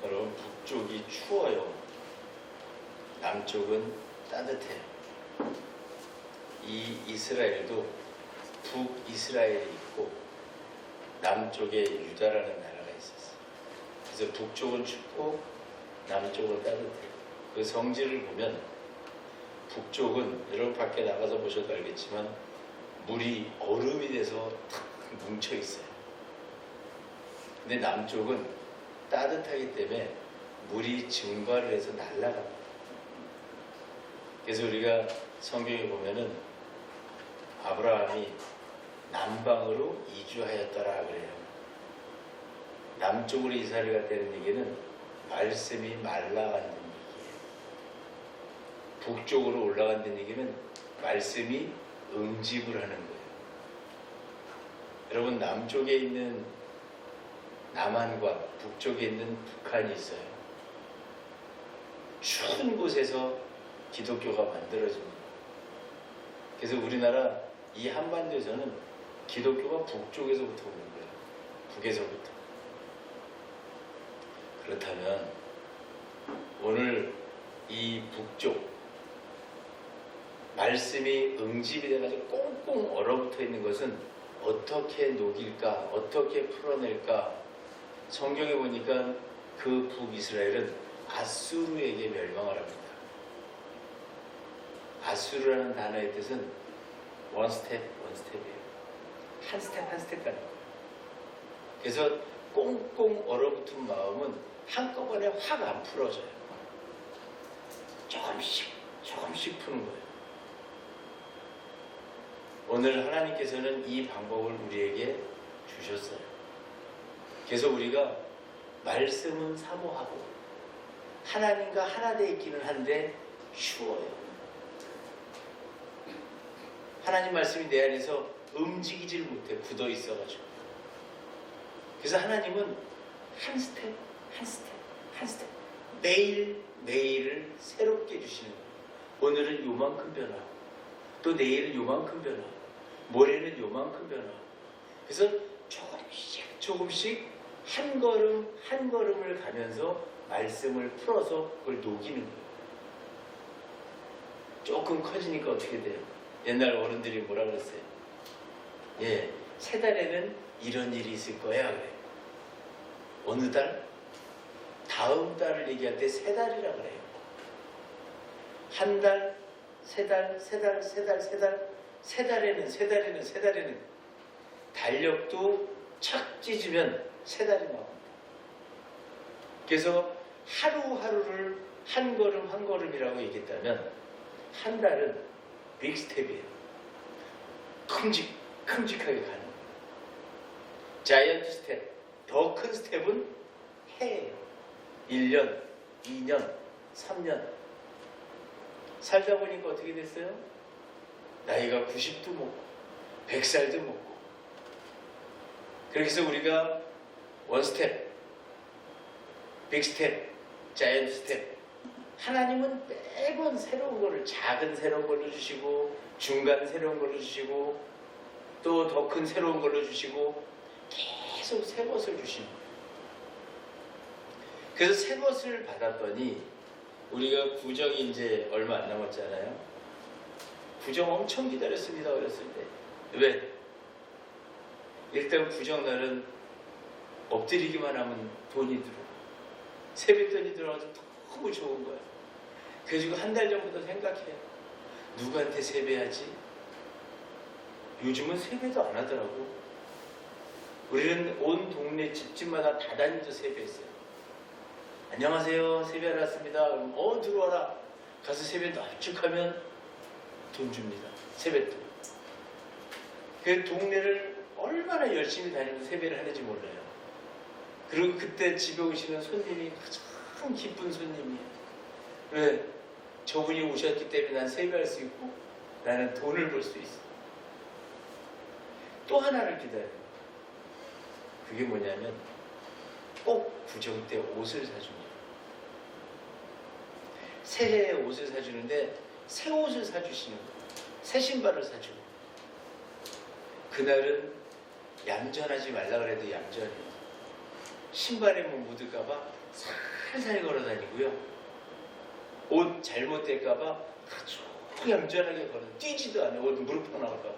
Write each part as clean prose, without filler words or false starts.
여러분, 북쪽이 추워요. 남쪽은 따뜻해요. 이 이스라엘도 북이스라엘이 있고 남쪽에 유다라는 나라가 있었어요. 그래서 북쪽은 춥고 남쪽은 따뜻해요. 그 성질을 보면 북쪽은 여러분 밖에 나가서 보셔도 알겠지만 물이 얼음이 돼서 탁 뭉쳐 있어요. 근데 남쪽은 따뜻하기 때문에 물이 증발을 해서 날아갑니다. 그래서 우리가 성경에 보면은 아브라함이 남방으로 이주하였더라 그래요. 남쪽으로 이사를 갔다는 얘기는 말씀이 말라간다는 얘기예요. 북쪽으로 올라간다는 얘기는 말씀이 응집을 하는 거예요. 여러분, 남쪽에 있는 남한과 북쪽에 있는 북한이 있어요. 추운 곳에서 기독교가 만들어집니다. 그래서 우리나라 이 한반도에서는 기독교가 북쪽에서부터 오는 거예요. 북에서부터. 그렇다면 오늘 이 북쪽 말씀이 응집이 돼가지고 꽁꽁 얼어붙어 있는 것은 어떻게 녹일까? 어떻게 풀어낼까? 성경에 보니까 그 북이스라엘은 아수르에게 멸망을 합니다. 아수르라는 단어의 뜻은 원 스텝, 원 스텝이에요. 한 스텝, 한 스텝 가는 거예요. 그래서 꽁꽁 얼어붙은 마음은 한꺼번에 확 안 풀어져요. 조금씩, 조금씩 푸는 거예요. 오늘 하나님께서는 이 방법을 우리에게 주셨어요. 그래서 우리가 말씀은 사모하고 하나님과 하나 되어 있기는 한데 쉬워요. 하나님 말씀이 내 안에서 움직이질 못해 굳어 있어가지고. 그래서 하나님은 한 스텝, 한 스텝, 한 스텝 매일 매일을 새롭게 해주시는 거예요. 오늘은 요만큼 변화, 또 내일은 요만큼 변화, 모레는 요만큼 변화. 그래서 조금씩 조금씩 한 걸음 한 걸음을 가면서 말씀을 풀어서 그걸 녹이는 거예요. 조금 커지니까 어떻게 돼요? 옛날 어른들이 뭐라 그랬어요? 예, 세 달에는 이런 일이 있을 거야 그래요. 어느 달? 다음 달을 얘기할 때 세 달이라 그래요. 한 달, 세 달, 세 달, 세 달, 세 달, 세 달에는 달력도 착 찢으면 세 달이 나옵니다. 그래서 하루하루를 한 걸음 한 걸음이라고 얘기했다면 한 달은 빅스텝이에요. 큼직하게 가는 거예요. 자이언트 스텝, 더 큰 스텝은 해예요. 1년, 2년, 3년 살다 보니까 어떻게 됐어요? 나이가 90도 먹고 100살도 먹고. 그래서 우리가 원스텝, 빅스텝, 자이언트 스텝, 하나님은 매번 새로운 거를, 작은 새로운 걸로 주시고 중간 새로운 걸로 주시고 또 더 큰 새로운 걸로 주시고 계속 새 것을 주십니다. 그래서 새 것을 받았더니 우리가 구정이 이제 얼마 안 남았잖아요. 구정 엄청 기다렸습니다. 어렸을 때. 왜? 일단 구정날은 엎드리기만 하면 돈이 들어와. 세뱃돈이 들어와서 너무 좋은 거야. 그래가지고 한 달 전부터 생각해요. 누구한테 세배하지? 요즘은 세배도 안 하더라고. 우리는 온 동네 집집마다 다 다니면서 세배했어요. 안녕하세요, 세배하러 왔습니다. 그럼 들어와라. 가서 세배 납축하면 돈 줍니다. 세뱃돈. 그 동네를 얼마나 열심히 다니면서 세배를 하는지 몰라요. 그리고 그때 집에 오시는 손님이 가장 기쁜 손님이에요. 왜? 저분이 오셨기 때문에 난 세배할 수 있고 나는 돈을 벌 수 있어. 또 하나를 기다려요. 그게 뭐냐면 꼭 구정 때 옷을 사줍니다. 새해에 옷을 사주는데 새 옷을 사주시는 거예요. 새 신발을 사주고. 그날은 얌전하지 말라 그래도 얌전해요. 신발에 뭐 묻을까봐 살살 걸어 다니고요. 옷 잘못될까봐 아주 얌전하게 걸어. 뛰지도 않아요. 옷 무릎 나올까봐.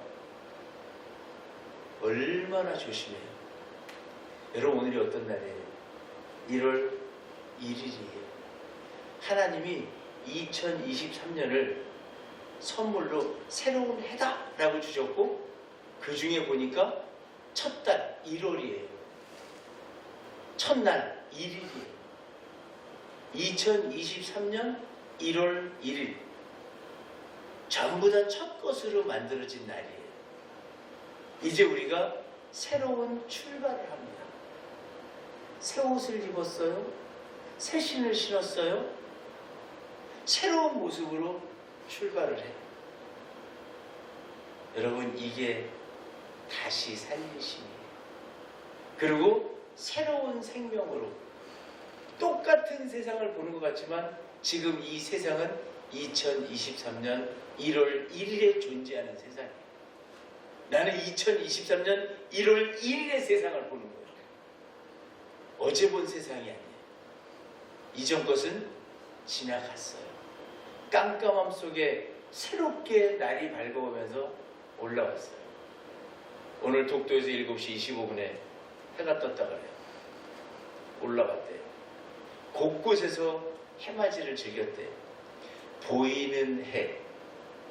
얼마나 조심해요. 여러분, 오늘이 어떤 날이에요? 1월 1일이에요. 하나님이 2023년을 선물로 새로운 해다 라고 주셨고, 그 중에 보니까 첫 달 1월이에요. 첫날 1일이에요. 2023년 1월 1일. 전부 다 첫 것으로 만들어진 날이에요. 이제 우리가 새로운 출발을 합니다. 새 옷을 입었어요. 새 신을 신었어요. 새로운 모습으로 출발을 해요. 여러분, 이게 다시 살리심이에요. 그리고 새로운 생명으로 똑같은 세상을 보는 것 같지만 지금 이 세상은 2023년 1월 1일에 존재하는 세상이에요. 나는 2023년 1월 1일의 세상을 보는 거예요. 어제 본 세상이 아니에요. 이전 것은 지나갔어요. 깜깜함 속에 새롭게 날이 밝아오면서 올라왔어요. 오늘 독도에서 7시 25분에 해가 떴다 그래요. 올라갔대요. 곳곳에서 해맞이를 즐겼대요. 보이는 해.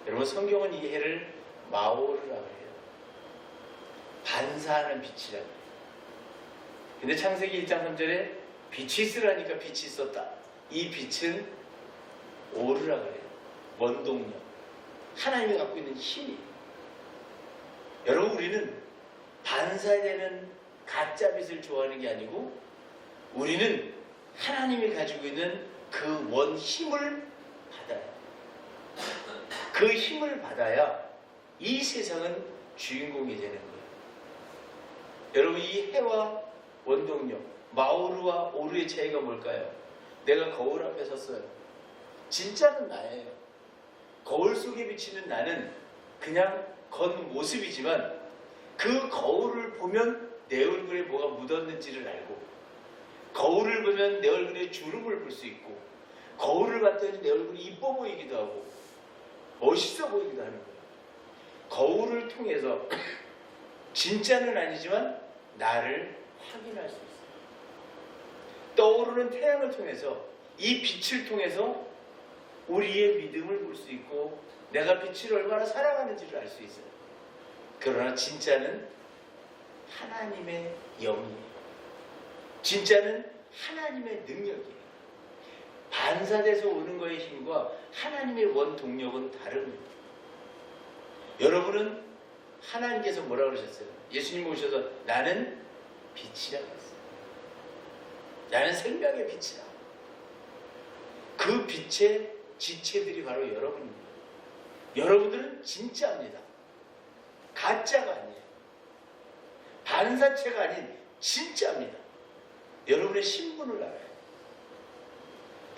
여러분, 성경은 이 해를 마오르라고 해요. 반사하는 빛이라고 해요. 근데 창세기 1장 3절에 빛이 있으라니까 빛이 있었다. 이 빛은 오르라고 해요. 원동력. 하나님이 갖고 있는 힘이. 여러분, 우리는 반사되는 가짜 빛을 좋아하는 게 아니고 우리는 하나님이 가지고 있는 그 원 힘을 받아요. 그 힘을 받아야 이 세상은 주인공이 되는 거예요. 여러분, 이 해와 원동력, 마오르와 오르의 차이가 뭘까요? 내가 거울 앞에 섰어요. 진짜는 나예요. 거울 속에 비치는 나는 그냥 겉모습이지만 그 거울을 보면 내 얼굴에 뭐가 묻었는지를 알고, 거울을 보면 내 얼굴에 주름을 볼 수 있고, 거울을 봤더니 내 얼굴이 이뻐 보이기도 하고 멋있어 보이기도 하는 거예요. 거울을 통해서 진짜는 아니지만 나를 확인할 수 있어요. 떠오르는 태양을 통해서, 이 빛을 통해서 우리의 믿음을 볼 수 있고 내가 빛을 얼마나 사랑하는지를 알 수 있어요. 그러나 진짜는 하나님의 영이에요. 진짜는 하나님의 능력이에요. 반사돼서 오는 거의 힘과 하나님의 원동력은 다릅니다. 여러분은 하나님께서 뭐라고 그러셨어요? 예수님 오셔서 나는 빛이라고 했어요. 나는 생명의 빛이다. 그 빛의 지체들이 바로 여러분입니다. 여러분들은 진짜입니다. 가짜가 아니에요. 반사체가 아닌 진짜입니다. 여러분의 신분을 알아요.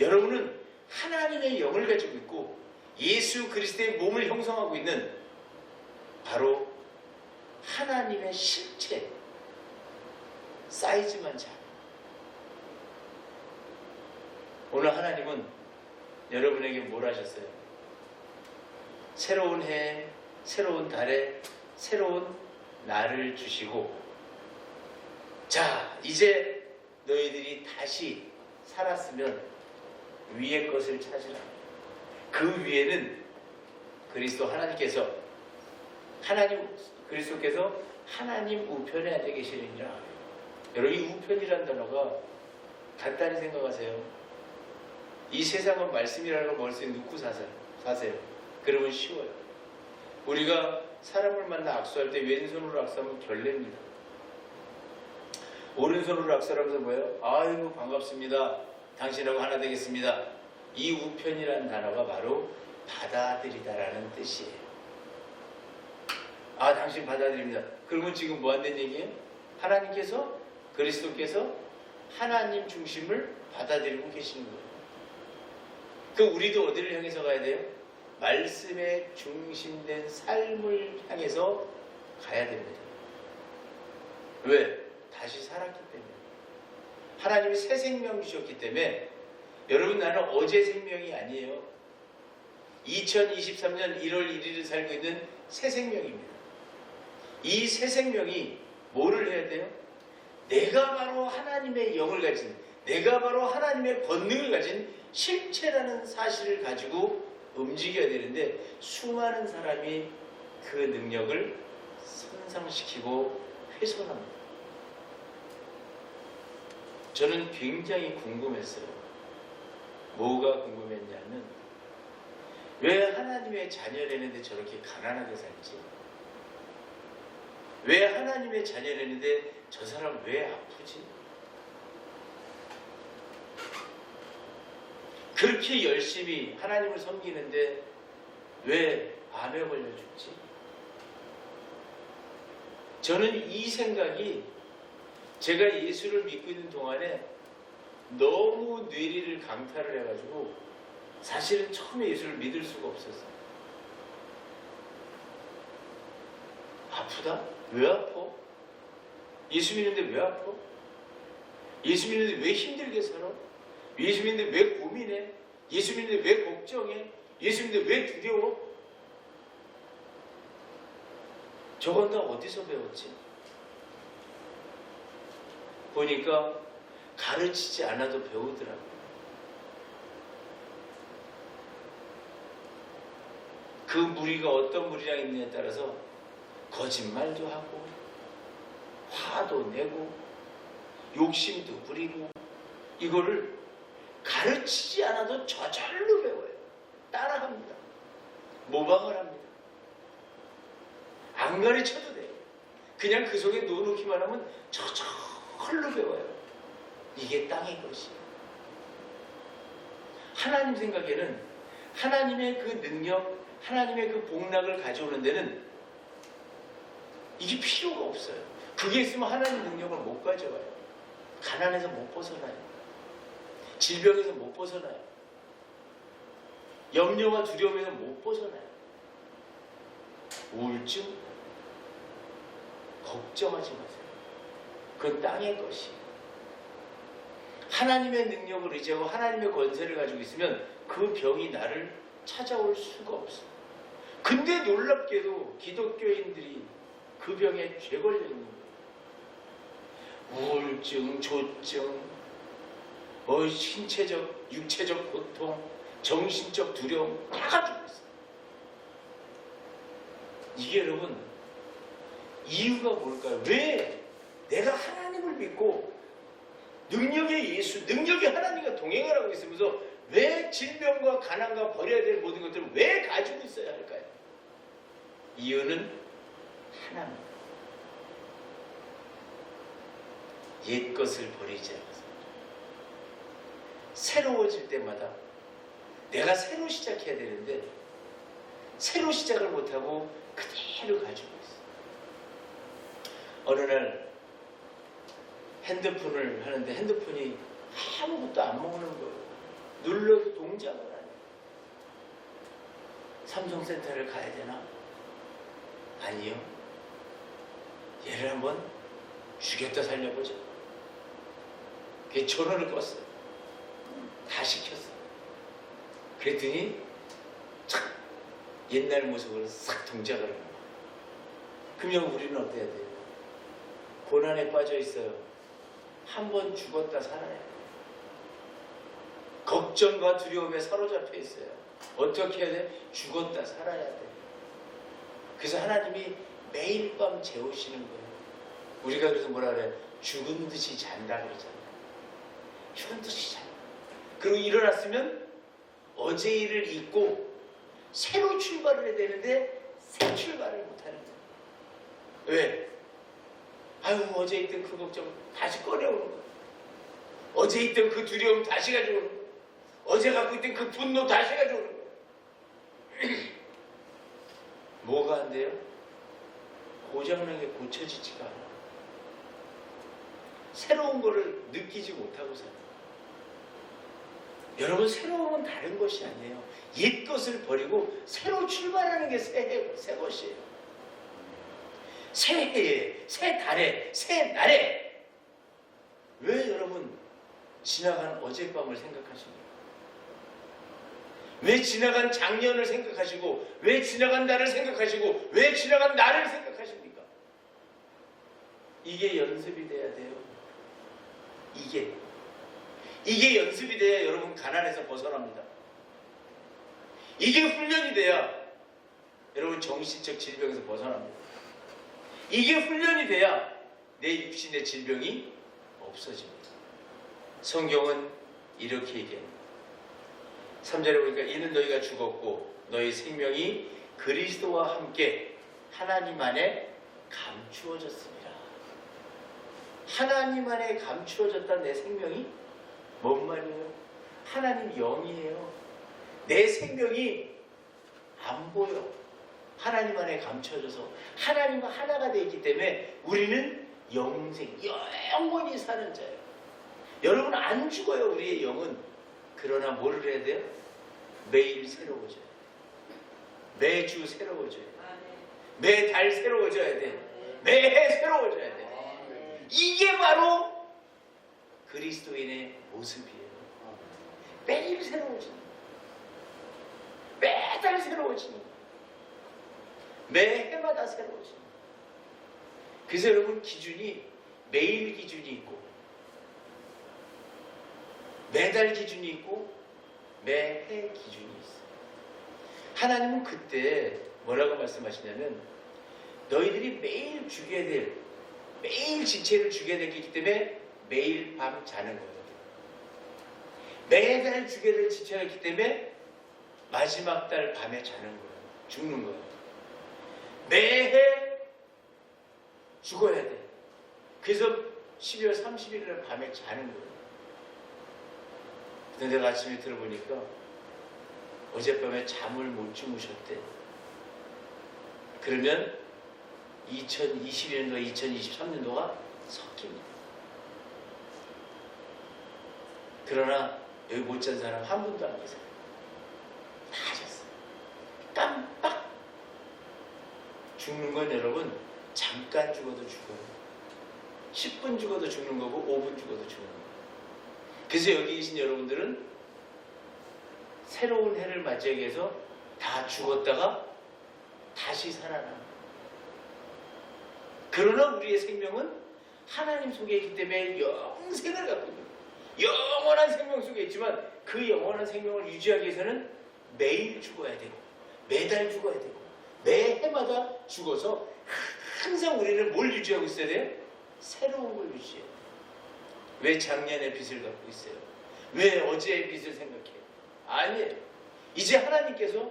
여러분은 하나님의 영을 가지고 있고 예수 그리스도의 몸을 형성하고 있는 바로 하나님의 실체, 사이즈만 작아요. 오늘 하나님은 여러분에게 뭘 하셨어요? 새로운 해, 새로운 달에 새로운 날을 주시고, 자, 이제 너희들이 다시 살았으면 위의 것을 찾으라. 그 위에는 그리스도 하나님께서, 그리스도께서 하나님 우편에 앉아 계시느니라. 여러분, 이 우편이라는 단어가 간단히 생각하세요. 이 세상은 말씀이라는 걸 머릿속에 넣고 사세요. 그러면 쉬워요. 우리가 사람을 만나 악수할 때 왼손으로 악수하면 결례입니다. 오른손으로 악수하면서 뭐예요? 아이고 반갑습니다. 당신하고 하나 되겠습니다. 이 우편이라는 단어가 바로 받아들이다라는 뜻이에요. 아, 당신 받아들입니다. 그러면 지금 뭐 한다는 얘기예요? 하나님께서, 그리스도께서 하나님 중심을 받아들이고 계시는 거예요. 그 우리도 어디를 향해서 가야 돼요? 말씀에 중심된 삶을 향해서 가야 됩니다. 왜? 다시 살았기 때문에. 하나님이 새 생명 주셨기 때문에. 여러분, 나는 어제 생명이 아니에요. 2023년 1월 1일을 살고 있는 새 생명입니다. 이 새 생명이 뭐를 해야 돼요? 내가 바로 하나님의 영을 가진, 내가 바로 하나님의 권능을 가진 실체라는 사실을 가지고 움직여야 되는데, 수많은 사람이 그 능력을 손상시키고 훼손합니다. 저는 굉장히 궁금했어요. 뭐가 궁금했냐면, 왜 하나님의 자녀라는데 저렇게 가난하게 살지? 왜 하나님의 자녀라는데 저 사람 왜 아프지? 그렇게 열심히 하나님을 섬기는데 왜 암에 걸려 죽지? 저는 이 생각이 제가 예수를 믿고 있는 동안에 너무 뇌리를 강탈을 해가지고 사실은 처음에 예수를 믿을 수가 없었어요. 아프다? 왜 아파? 예수 믿는데 왜 아파? 예수 믿는데 왜 힘들게 살아? 예수 믿는데 왜 고민해? 예수 믿는데 왜 걱정해? 예수 믿는데 왜 두려워? 저건 다 어디서 배웠지? 보니까 가르치지 않아도 배우더라고요. 그 무리가 어떤 무리랑 있느냐에 따라서 거짓말도 하고 화도 내고 욕심도 부리고, 이거를 가르치지 않아도 저절로 배워요. 따라합니다. 모방을 합니다. 안 가르쳐도 돼요. 그냥 그 속에 넣어놓기만 하면 저절로 배워요. 이게 땅의 것이에요. 하나님 생각에는 하나님의 그 능력, 하나님의 그 복락을 가져오는 데는 이게 필요가 없어요. 그게 있으면 하나님 능력을 못 가져와요. 가난에서 못 벗어나요. 질병에서 못 벗어나요. 염려와 두려움에서 못 벗어나요. 우울증, 걱정하지 마세요. 그건 땅의 것이에요. 하나님의 능력을 의지하고 하나님의 권세를 가지고 있으면 그 병이 나를 찾아올 수가 없어요. 근데 놀랍게도 기독교인들이 그 병에 죄 걸려 있는 거예요. 우울증, 조증, 신체적, 육체적 고통, 정신적 두려움 다 가지고 있어요. 이게 여러분 이유가 뭘까요? 왜 내가 하나님을 믿고 능력의 예수, 능력의 하나님과 동행을 하고 있으면서 왜 질병과 가난과 버려야 될 모든 것들을 왜 가지고 있어야 할까요? 이유는 하나입니다. 옛 것을 버리지 않아서 새로워질 때마다 내가 새로 시작해야 되는데 새로 시작을 못하고 그대로 가지고 있어요. 어느 날 핸드폰을 하는데 핸드폰이 아무것도 안 먹는 거예요. 눌러도 동작을 안 해요. 삼성센터를 가야 되나? 아니요. 얘를 한번 죽였다 살려보자. 그게 전원을 껐어요. 다 시켰어요. 그랬더니 착 옛날 모습으로 싹 동작을 해요. 그러면 우리는 어때야 돼요? 고난에 빠져 있어요. 한번 죽었다 살아야 돼요. 걱정과 두려움에 사로잡혀 있어요. 어떻게 해야 돼? 죽었다 살아야 돼. 그래서 하나님이 매일 밤 재우시는 거예요. 우리가 그래서 뭐라 그래요? 죽은 듯이 잔다 그러잖아요. 죽은 듯이 잔다. 그리고 일어났으면 어제 일을 잊고 새로 출발을 해야 되는데 새 출발을 못하는 거예요. 왜? 아유, 어제 있던 그 걱정 다시 꺼내오는 거예요. 어제 있던 그 두려움 다시 가져오는 거예요. 어제 갖고 있던 그 분노 다시 가져오는 거예요. 뭐가 안 돼요? 고장난 게 고쳐지지가 않아. 새로운 거를 느끼지 못하고 살아요. 여러분, 새로움은 다른 것이 아니에요. 옛 것을 버리고 새로 출발하는 게 새 것이에요. 새해에, 새 달에, 새 날에. 왜 여러분 지나간 어젯밤을 생각하십니까? 왜 지나간 작년을 생각하시고, 왜 지나간 달을 생각하시고, 왜 지나간 날을 생각하십니까? 이게 연습이 돼야 돼요. 이게 연습이 돼야 여러분 가난에서 벗어납니다. 이게 훈련이 돼야 여러분 정신적 질병에서 벗어납니다. 이게 훈련이 돼야 내 육신의 질병이 없어집니다. 성경은 이렇게 얘기합니다. 3절에 보니까 이는 너희가 죽었고 너희 생명이 그리스도와 함께 하나님 안에 감추어졌습니다. 하나님 안에 감추어졌다는 내 생명이 뭔 말이에요? 하나님 영이에요. 내 생명이 안 보여. 하나님 안에 감춰져서 하나님과 하나가 되어 있기 때문에 우리는 영생, 영원히 사는 자예요. 여러분, 안 죽어요, 우리의 영은. 그러나 뭐를 해야 돼요? 매일 새로워져요. 매주 새로워져요. 매달 새로워져야 돼. 매해 새로워져야 돼. 이게 바로 그리스도인의 모습이에요. 매일 새로워지는 거예요. 매달 새로워지는 거예요. 매해마다 새로워지는 거예요. 그래서 여러분, 기준이 매일 기준이 있고 매달 기준이 있고 매해 기준이 있어요. 하나님은 그때 뭐라고 말씀하시냐면, 너희들이 매일 죽여야 될, 매일 지체를 죽여야 되기 때문에 매일 밤 자는 거예요. 매달 죽여야 될 지체가 있기 때문에 마지막 달 밤에 자는 거예요. 죽는 거예요. 매해 죽어야 돼. 그래서 12월 31일 날 밤에 자는 거예요. 근데 내가 아침에 들어보니까 어젯밤에 잠을 못 주무셨대. 그러면 2021년도, 2023년도가 섞입니다. 그러나 여기 못 잔 사람 한 분도 안 계세요. 다 잤어요. 깜빡. 죽는 건 여러분, 잠깐 죽어도 죽어요. 10분 죽어도 죽는 거고 5분 죽어도 죽는 거예요. 그래서 여기 계신 여러분들은 새로운 해를 맞이하기 위해서 다 죽었다가 다시 살아납니다. 그러나 우리의 생명은 하나님 속에 있기 때문에 영생을 갖고 있습니다. 영원한 생명 속에 있지만 그 영원한 생명을 유지하기 위해서는 매일 죽어야 되고 매달 죽어야 되고 매해마다 죽어서 항상 우리는 뭘 유지하고 있어야 돼요? 새로운 걸 유지해요. 왜 작년의 빚을 갖고 있어요? 왜 어제의 빚을 생각해요? 아니에요. 이제 하나님께서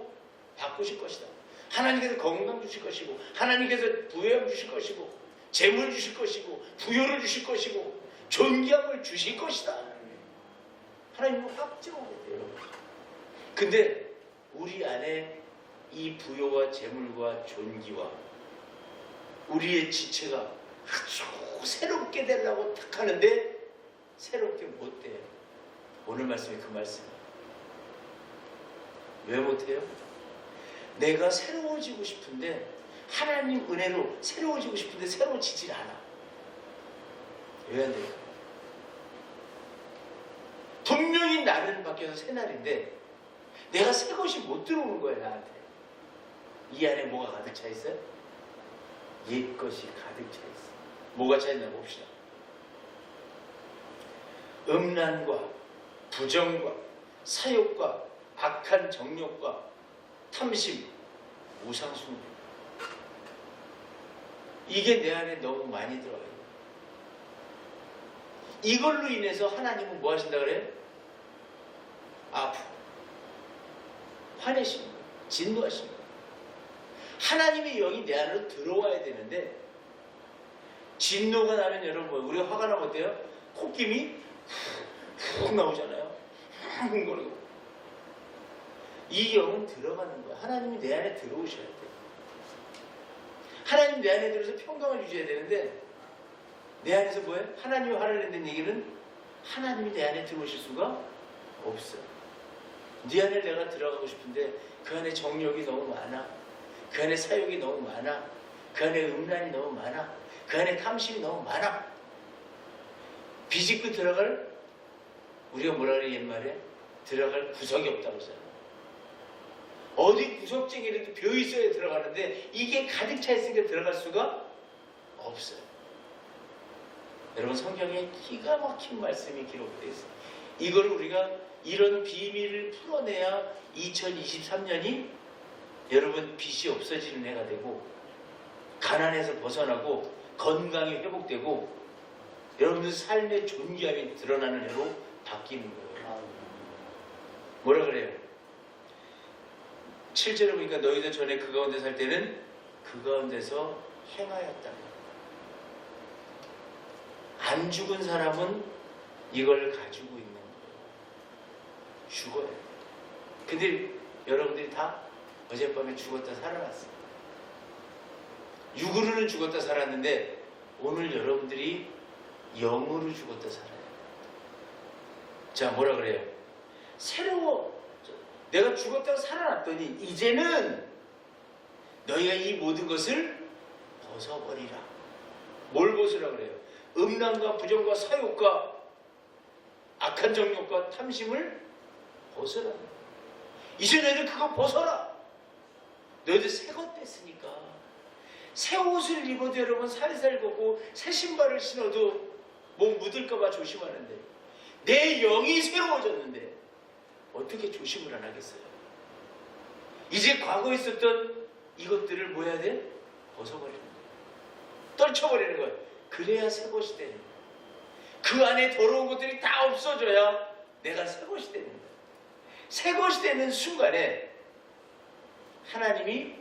바꾸실 것이다. 하나님께서 건강 주실 것이고, 하나님께서 부여함 주실 것이고, 재물 주실 것이고, 부여를 주실 것이고, 존귀함을 주실 것이다. 하나님은 확정하겠대요. 근데 우리 안에 이 부여와 재물과 존귀와 우리의 지체가 아주 새롭게 되려고 탁 하는데 새롭게 못 돼요. 오늘 말씀이 그 말씀이에요. 왜 못해요? 내가 새로워지고 싶은데, 하나님 은혜로 새로워지고 싶은데 새로워지질 않아. 왜 안 돼요? 분명히 나는 밖에서 새날인데 내가 새 것이 못 들어오는 거예요, 나한테. 이 안에 뭐가 가득 차 있어요? 옛 것이 가득 차 있어요. 뭐가 차 있나 봅시다. 음란과 부정과 사욕과 악한 정욕과 탐심, 우상숭배. 이게 내 안에 너무 많이 들어가요. 이걸로 인해서 하나님은 뭐 하신다 그래요? 아프고 화내시는 거예요. 진노하시는 거예요. 하나님의 영이 내 안으로 들어와야 되는데, 진노가 나면 여러분, 우리가 화가 나면 어때요? 콧김이 훅 나오잖아요. 훅 거리고. 이 영은 들어가는 거야. 하나님이 내 안에 들어오셔야 돼. 하나님 내 안에 들어서 평강을 유지해야 되는데, 내 안에서 뭐예요? 하나님이 화를 낸다는 얘기는 하나님이 내 안에 들어오실 수가 없어요. 네 안에 내가 들어가고 싶은데 그 안에 정욕이 너무 많아. 그 안에 사욕이 너무 많아. 그 안에 음란이 너무 많아. 그 안에 탐심이 너무 많아. 비집고 들어갈, 우리가 뭐라 그래 옛말에? 들어갈 구석이 없다고 했잖아. 어디 구석쟁이라도 벼 있어야 들어가는데 이게 가득 차 있으니까 들어갈 수가 없어요. 여러분, 성경에 기가 막힌 말씀이 기록되어 있어요. 이걸 우리가 이런 비밀을 풀어내야 2023년이 여러분 빚이 없어지는 해가 되고, 가난에서 벗어나고, 건강이 회복되고, 여러분들 삶의 존귀함이 드러나는 해로 바뀌는 거예요. 뭐라 그래요? 7절에 보니까 너희도 전에 그 가운데 살 때는 그 가운데서 행하였다. 안 죽은 사람은 이걸 가지고 있는 거예요. 죽어요. 근데 여러분들이 다 어젯밤에 죽었다 살아났어요. 육으로는 죽었다 살았는데 오늘 여러분들이 영으로 죽었다 살아요. 자, 뭐라 그래요? 새로워. 내가 죽었다가 살아났더니 이제는 너희가 이 모든 것을 벗어버리라. 뭘 벗으라 그래요? 음란과 부정과 사욕과 악한 정욕과 탐심을 벗어라. 이제 너희들 그거 벗어라. 너희들 새 것 됐으니까. 새 옷을 입어도 여러분 살살 걷고 새 신발을 신어도 뭐 묻을까봐 조심하는데, 내 영이 새로워졌는데 어떻게 조심을 안 하겠어요? 이제 과거에 있었던 이것들을 뭐 해야 돼? 벗어버리는 거예요. 떨쳐버리는 거예요. 그래야 새 것이 되는 거예요. 그 안에 더러운 것들이 다 없어져야 내가 새 것이 되는 거예요. 새 것이 되는 순간에 하나님이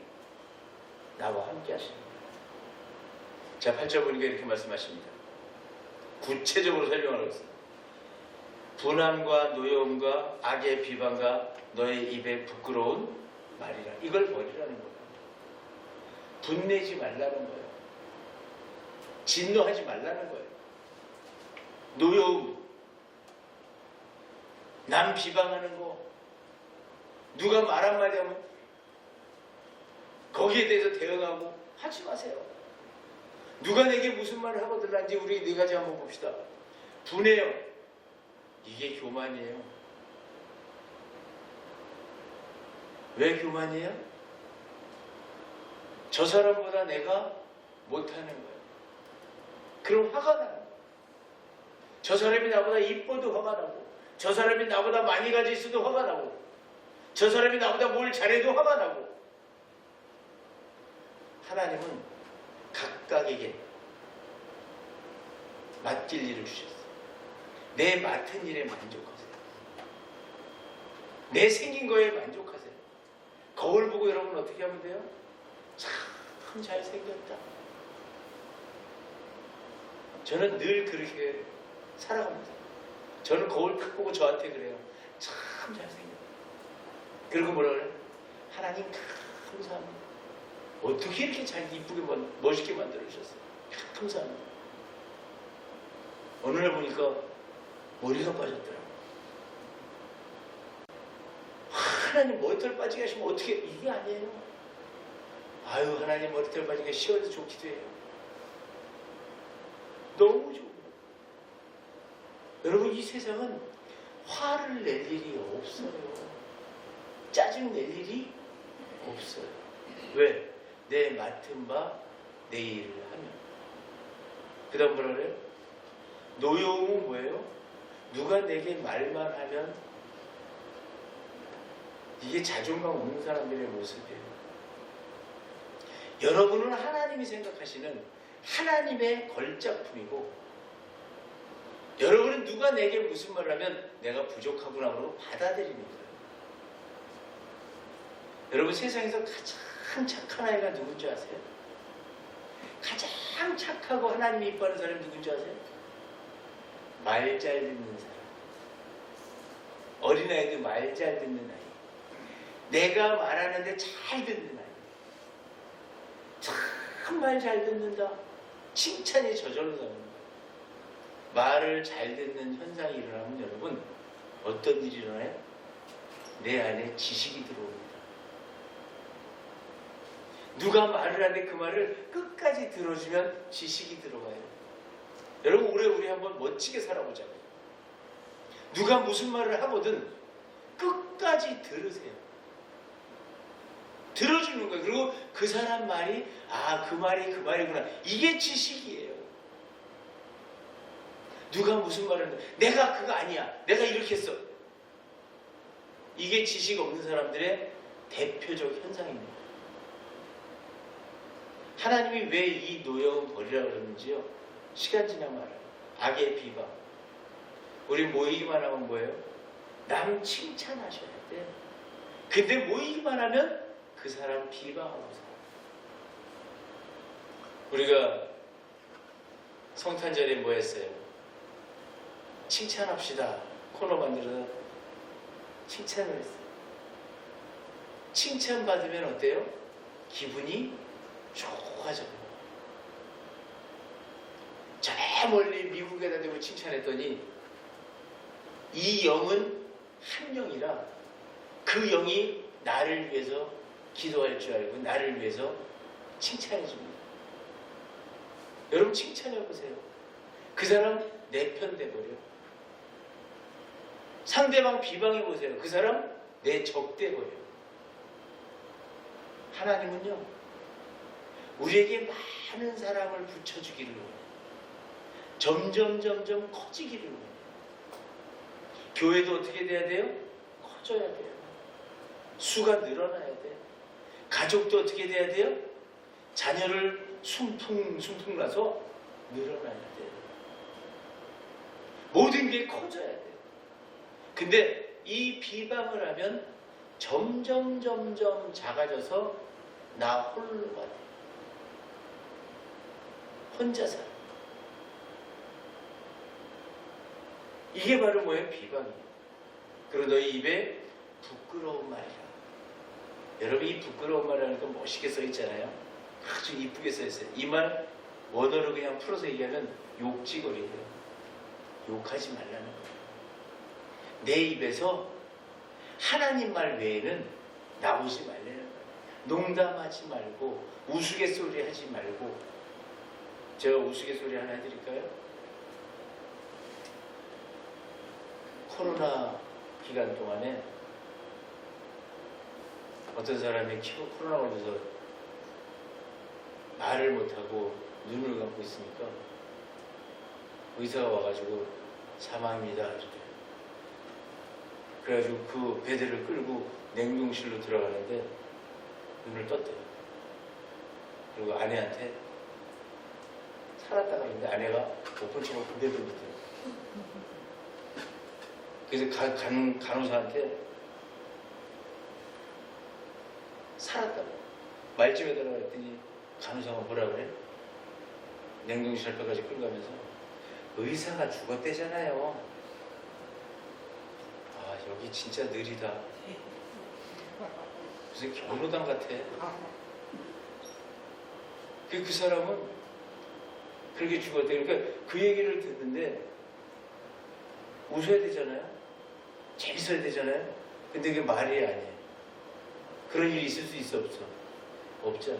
나와 함께 하십니다. 자, 8절 보니까 이렇게 말씀하십니다. 구체적으로 설명을 하겠습니다. 분함과 노여움과 악의 비방과 너의 입에 부끄러운 말이라. 이걸 버리라는 거예요. 분내지 말라는 거예요. 진노하지 말라는 거예요. 노여움, 남 비방하는 거, 누가 말 한마디 하면 거기에 대해서 대응하고 하지 마세요. 누가 내게 무슨 말을 하거든지 우리 네 가지 한번 봅시다. 분해요. 이게 교만이에요. 왜 교만이에요? 저 사람보다 내가 못하는 거예요. 그럼 화가 나요. 저 사람이 나보다 이뻐도 화가 나고, 저 사람이 나보다 많이 가지 있어도 화가 나고, 저 사람이 나보다 뭘 잘해도 화가 나고. 하나님은 각각에게 맡길 일을 주셨어요. 내 맡은 일에 만족하세요. 내 생긴 거에 만족하세요. 거울 보고 여러분 어떻게 하면 돼요? 참 잘생겼다. 저는 늘 그렇게 살아갑니다. 저는 거울 딱 보고 저한테 그래요. 참 잘생겼다. 그리고 뭐라 그래요? 하나님 감사합니다. 어떻게 이렇게 잘 이쁘게 멋있게 만들어 주셨어요? 감사합니다. 어느 날 보니까 머리가 빠졌더라고요. 하나님 머리털 빠지게 하시면 어떻게, 이게 아니에요. 아유, 하나님 머리털 빠지게 시원해서 좋기도 해요. 너무 좋아요. 여러분, 이 세상은 화를 낼 일이 없어요. 짜증 낼 일이 없어요. 왜? 내 맡은 바 내 일을 하면. 그 다음 뭐라 그래요? 노여움은 뭐예요? 누가 내게 말만 하면, 이게 자존감 없는 사람들의 모습이에요. 여러분은 하나님이 생각하시는 하나님의 걸작품이고, 여러분은 누가 내게 무슨 말을 하면 내가 부족하구나 하고 받아들이는 거예요. 여러분, 세상에서 가장 착한 아이가 누군지 아세요? 가장 착하고 하나님이 이뻐하는 사람이 누군지 아세요? 말 잘 듣는 사람. 어린아이도 말 잘 듣는 아이. 내가 말하는데 잘 듣는 아이. 참 말 잘 듣는다. 칭찬이 저절로 나옵니다. 말을 잘 듣는 현상이 일어나면 여러분 어떤 일이 일어나요? 내 안에 지식이 들어옵니다. 누가 말을 하는데 그 말을 끝까지 들어주면 지식이 들어가요. 여러분 올해 우리 한번 멋지게 살아보자고요. 누가 무슨 말을 하거든 끝까지 들으세요. 들어주는 거예요. 그리고 그 사람 말이 그 말이 그 말이구나. 이게 지식이에요. 누가 무슨 말을 하는데 내가 그거 아니야. 내가 이렇게 했어. 이게 지식 없는 사람들의 대표적 현상입니다. 하나님이 왜 이 노여움 버리라 그러는지요. 시간 지나면 알아요. 악의 비방. 우리 모이기만 하면 뭐예요? 남 칭찬하셔야 돼. 근데 모이기만 하면 그 사람 비방하고 살아요. 우리가 성탄절에 뭐 했어요? 칭찬합시다. 코너 만들어서 칭찬을 했어요. 칭찬받으면 어때요? 기분이 좋아져요. 저 멀리 미국에다 대고 칭찬했더니 이 영은 한 영이라 그 영이 나를 위해서 기도할 줄 알고 나를 위해서 칭찬해 줍니다. 여러분 칭찬해 보세요. 그 사람 내 편 돼버려. 상대방 비방해 보세요. 그 사람 내 적 돼버려. 하나님은요 우리에게 많은 사랑을 붙여주기를 원해요. 점점 커지기를 원해요. 교회도 어떻게 돼야 돼요? 커져야 돼요. 수가 늘어나야 돼요. 가족도 어떻게 돼야 돼요? 자녀를 숨풍 나서 늘어나야 돼요. 모든 게 커져야 돼요. 근데 이 비방을 하면 점점 작아져서 나 홀로가 돼요. 혼자 살아. 이게 바로 뭐예요? 비방이에요. 그리고 너희 입에 부끄러운 말이라. 여러분 이 부끄러운 말이라는 건 멋있게 써있잖아요. 아주 이쁘게 써있어요. 이 말 원어로 그냥 풀어서 얘기하면 욕지거리예요. 욕하지 말라는 거예요. 내 입에서 하나님 말 외에는 나오지 말라는 거예요. 농담하지 말고 우스갯소리 하지 말고. 제가 우스갯소리 하나 해드릴까요? 코로나 기간 동안에 어떤 사람이 코로나 걸려서 말을 못하고 눈을 감고 있으니까 의사가 와가지고 사망입니다. 이렇게. 그래가지고 그 베드를 끌고 냉동실로 들어가는데 눈을 떴대요. 그리고 아내한테 살았다 그러는데 아내가 못 본 척하고 그대로 있대요. 그래서 간호사한테 살았다고 말 좀 해달라고 했더니 간호사가 뭐라 그래? 냉동실 앞에까지 끌고 가면서 의사가 죽었대잖아요. 아 여기 진짜 느리다. 무슨 경로당 같아. 그 사람은 그렇게 죽었대. 그러니까 그 얘기를 듣는데 웃어야 되잖아요. 재밌어야 되잖아요. 근데 그게 말이 아니에요. 그런 일이 있을 수 있어 없어? 없잖아.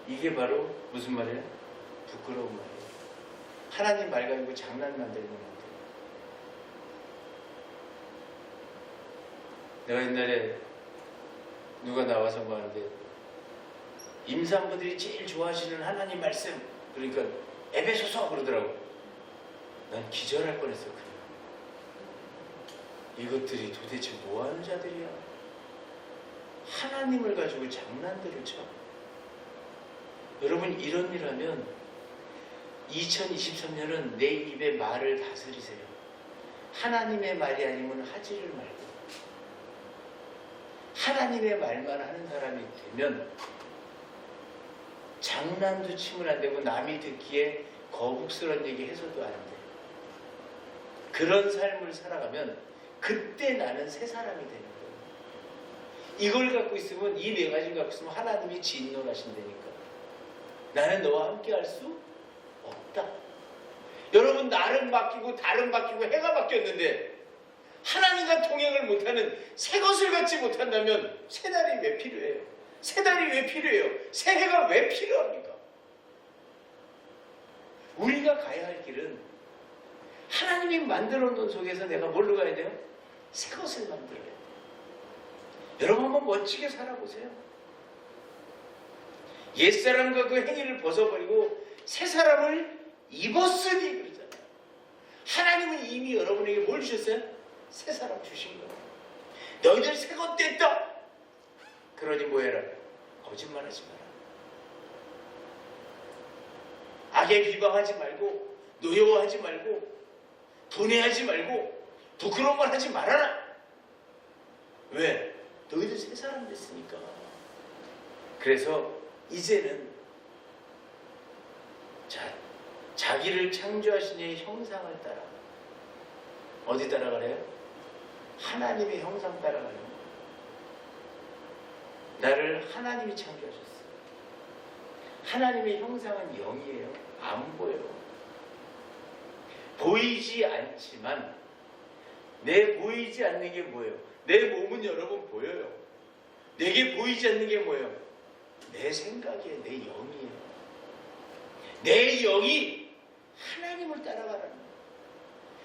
이게 바로 무슨 말이에요? 부끄러운 말이에요. 하나님 말 가지고 장난 만들면 안 돼요. 내가 옛날에 누가 나와서 뭐 하는데 임산부들이 제일 좋아하시는 하나님 말씀 그러니까 에베소서 그러더라고. 난 기절할 뻔했어. 이것들이 도대체 뭐하는 자들이야? 하나님을 가지고 장난들을 쳐. 여러분 이런 일 하면 2023년은 내 입의 말을 다스리세요. 하나님의 말이 아니면 하지를 말고 하나님의 말만 하는 사람이 되면 장난도 치면 안 되고 남이 듣기에 거북스러운 얘기 해서도 안 돼. 그런 삶을 살아가면 그때 나는 새 사람이 되는 거예요. 이걸 갖고 있으면 이 네 가지를 갖고 있으면 하나님이 진노하신다니까. 나는 너와 함께 할 수 없다. 여러분 날은 바뀌고 달은 바뀌고 해가 바뀌었는데 하나님과 동행을 못하는 새 것을 갖지 못한다면 새 날이 왜 필요해요? 새 달이 왜 필요해요? 새해가 왜 필요합니까? 우리가 가야 할 길은 하나님이 만들어 놓은 속에서 내가 뭘로 가야 돼요? 새 것을 만들어야 돼요. 여러분 한번 멋지게 살아보세요. 옛사람과 그 행위를 벗어버리고 새 사람을 입었으니 그러잖아요. 하나님은 이미 여러분에게 뭘 주셨어요? 새 사람 주신 거예요. 너희들 새 것 됐다. 그러니 뭐해라? 거짓말하지 마라. 악에 비방하지 말고 노여워하지 말고 분해하지 말고 부끄러운 말 하지 말아라. 왜? 너희들 새 사람 됐으니까. 그래서 이제는 자기를 창조하신 이의 형상을 따라. 어디 따라가래요? 하나님의 형상 따라가요. 나를 하나님이 창조하셨어요. 하나님의 형상은 영이에요. 안 보여요. 보이지 않지만 내 보이지 않는 게 뭐예요? 내 몸은 여러분 보여요. 내게 보이지 않는 게 뭐예요? 내 생각이에요. 내 영이에요. 내 영이 하나님을 따라가라는 거예요.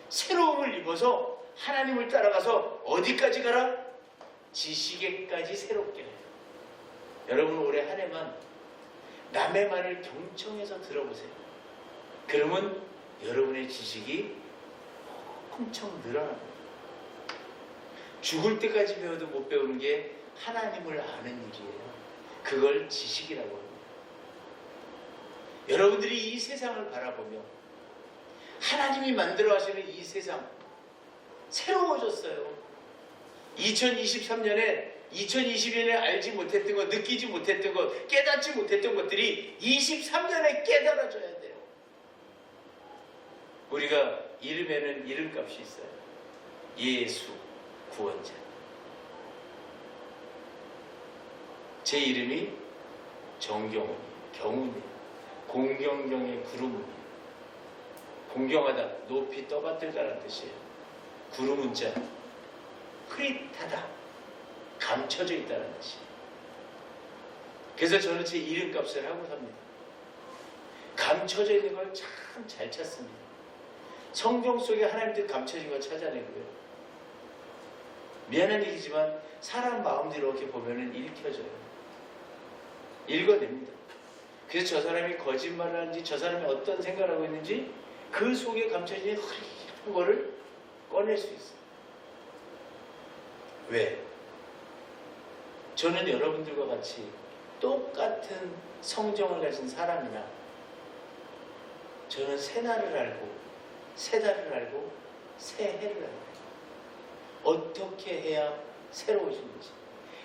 새로움을 입어서 하나님을 따라가서 어디까지 가라? 지식에까지 새롭게 해요. 여러분 올해 한 해만 남의 말을 경청해서 들어보세요. 그러면 여러분의 지식이 엄청 늘어납니다. 죽을 때까지 배워도 못 배우는 게 하나님을 아는 일이에요. 그걸 지식이라고 합니다. 여러분들이 이 세상을 바라보며 하나님이 만들어 하시는 이 세상 새로워졌어요. 2023년에 2020년에 알지 못했던 것, 느끼지 못했던 것, 깨닫지 못했던 것들이 23년에 깨달아져야 돼요. 우리가 이름에는 이름값이 있어요. 예수 구원자. 제 이름이 정경훈이에요. 경훈이에요. 공경경의 구름문이에요. 공경하다, 높이 떠받들다라는 뜻이에요. 구름문자, 흐릿하다, 감춰져 있다는 뜻이에요. 그래서 저는 제 이름값을 하고 삽니다. 감춰져 있는 걸 참 잘 찾습니다. 성경 속에 하나님들 감춰진 걸 찾아내고요. 미안한 얘기지만 사람 마음대로 이렇게 보면은 읽혀져요. 읽어냅니다. 그래서 저 사람이 거짓말을 하는지 저 사람이 어떤 생각을 하고 있는지 그 속에 감춰진 흐릿한 거를 꺼낼 수 있어요. 왜? 저는 여러분들과 같이 똑같은 성정을 가진 사람이나 저는 새날을 알고 새달을 알고 새해를 알고 어떻게 해야 새로워지는지.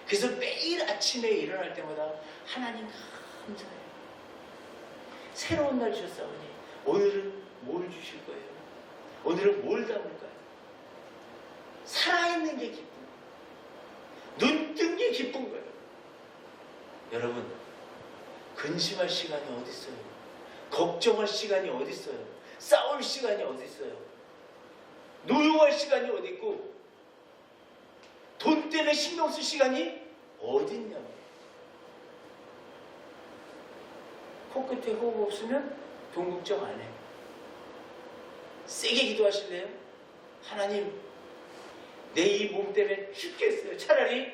그래서 매일 아침에 일어날 때마다 하나님 감사해요. 새로운 날 주셨사오니 오늘은 뭘 주실 거예요? 오늘은 뭘 담을까요? 살아있는 게 기쁜 거예요. 눈 뜬 게 기쁜 거예요. 여러분 근심할 시간이 어디 있어요? 걱정할 시간이 어디 있어요? 싸울 시간이 어디 있어요? 노여워할 시간이 어디 있고 돈 때문에 신경 쓸 시간이 어디 있냐고. 코끝에 호흡 없으면 돈 걱정 안 해요. 세게 기도하실래요? 하나님 내 이 몸 때문에 죽겠어요. 차라리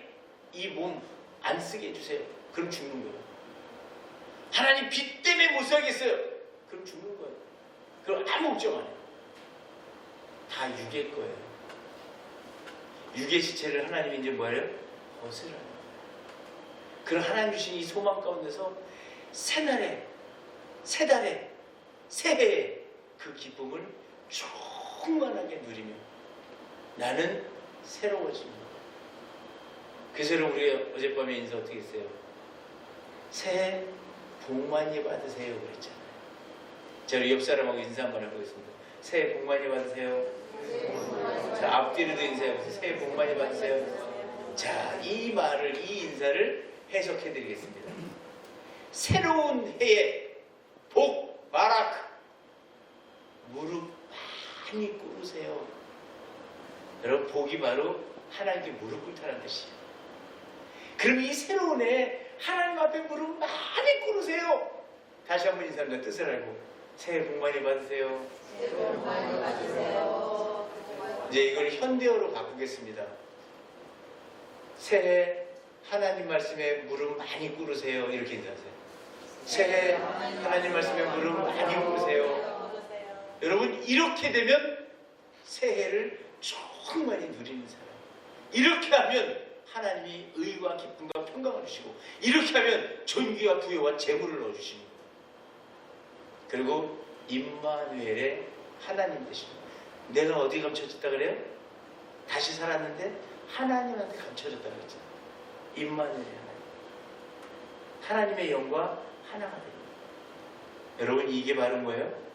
이 몸 안 쓰게 해주세요. 그럼 죽는 거예요. 하나님 빚 때문에 못 살겠어요. 그럼 죽는 거예요. 그럼 아무 걱정 안 해요. 다 육의 거예요. 육의 시체를 하나님이 이제 뭐예요? 벗으라는 거예요. 그럼 하나님 주신 이 소망 가운데서 새날에, 새달에, 새해에 그 기쁨을 충만하게 누리며 나는 새로워집니다. 그래서 우리가 어젯밤에 인사 어떻게 했어요? 새해 복 많이 받으세요 그랬잖아요. 자, 우리 옆 사람하고 인사 한번 해보겠습니다. 새해 복 많이 받으세요. 자, 앞뒤로도 인사해보세요. 새해 복 많이 받으세요. 자, 이 말을, 이 인사를 해석해드리겠습니다. 새로운 해에 복, 바라크, 무릎 많이 꿇으세요. 여러분, 복이 바로 하나님께 무릎 꿇다는 뜻이에요. 그럼 이 새로운 해 하나님 앞에 무릎 많이 꿇으세요. 다시 한번 이 사람들 뜻을 알고 새해 복 많이 받으세요. 새해 복 많이 받으세요. 이제 이걸 현대어로 바꾸겠습니다. 새해 하나님 말씀에 무릎 많이 꿇으세요. 이렇게 인사하세요. 새해 하나님 말씀에 무릎 많이 꿇으세요. 여러분, 이렇게 되면 새해를 충만히 누리는 사람. 이렇게 하면 하나님이 의와 기쁨과 평강을 주시고, 이렇게 하면 존귀와 부여와 재물을 넣어주시고, 그리고 임마누엘의 하나님 되십니다. 내가 어디 감춰졌다 그래요? 다시 살았는데 하나님한테 감춰졌다 그랬잖아요. 임마누엘의 하나님. 하나님의 영과 하나가 됩니다. 여러분, 이게 바로 뭐예요?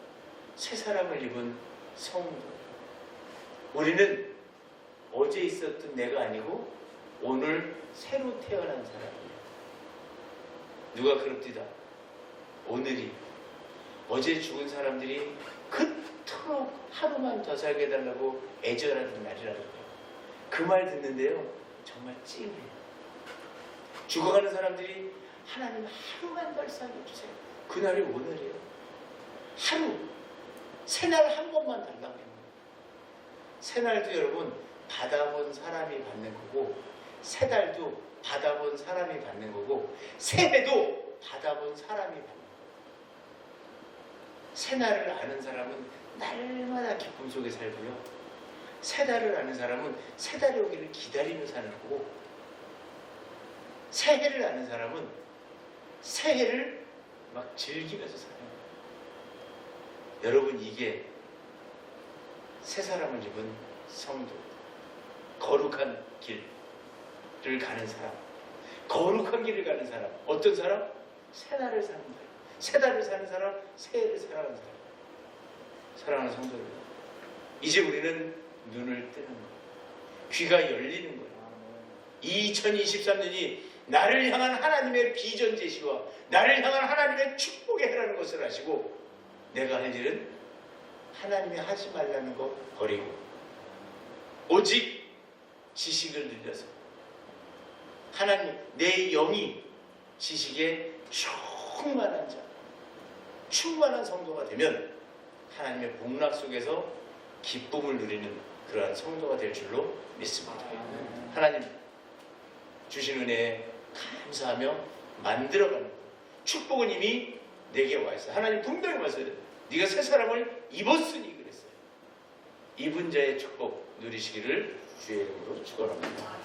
새 사람을 입은 성도. 우리는 어제 있었던 내가 아니고 오늘 새로 태어난 사람이에요. 누가 그럽디다. 오늘이 어제 죽은 사람들이 그토록 하루만 더 살게 해달라고 애절하던 날이라고 해요. 그 말 듣는데요, 정말 찡해요. 죽어가는 사람들이 하나님 하루만 더 살게 해주세요. 그날이 오늘이에요. 하루, 새날 한 번만 달라고 해요. 새날도 여러분 받아본 사람이 받는 거고, 새달도 받아본 사람이 받는 거고, 새해도 받아본 사람이 받는 거고. 새날을 아는 사람은 날마다 기쁨 속에 살고요, 새달을 아는 사람은 새달이 오기를 기다리며 사는 거고, 새해를 아는 사람은 새해를 막 즐기면서 사는 거예요. 여러분, 이게 새 사람을 입은 성도, 거룩한 길을 가는 사람, 거룩한 길을 가는 사람. 어떤 사람? 새날을 사는 사람, 새달을 사는 사람, 새해를 살아가는 사람. 사랑하는 성도입니다. 이제 우리는 눈을 뜨는 거예요. 귀가 열리는 거예요. 2023년이 나를 향한 하나님의 비전 제시와 나를 향한 하나님의 축복의 해라는 것을 아시고, 내가 할 일은 하나님이 하지 말라는 거 버리고 오직 지식을 늘려서 하나님, 내 영이 지식에 충만한 자, 충만한 성도가 되면 하나님의 복락 속에서 기쁨을 누리는 그러한 성도가 될 줄로 믿습니다. 하나님 주신 은혜에 감사하며 만들어가는 것. 축복은 이미 내게 와 있어. 하나님 분명히 말씀하세요. 네가 새 사람을 입었으니 그랬어요. 입은 자의 축복 누리시기를 주의 이름으로 축원합니다.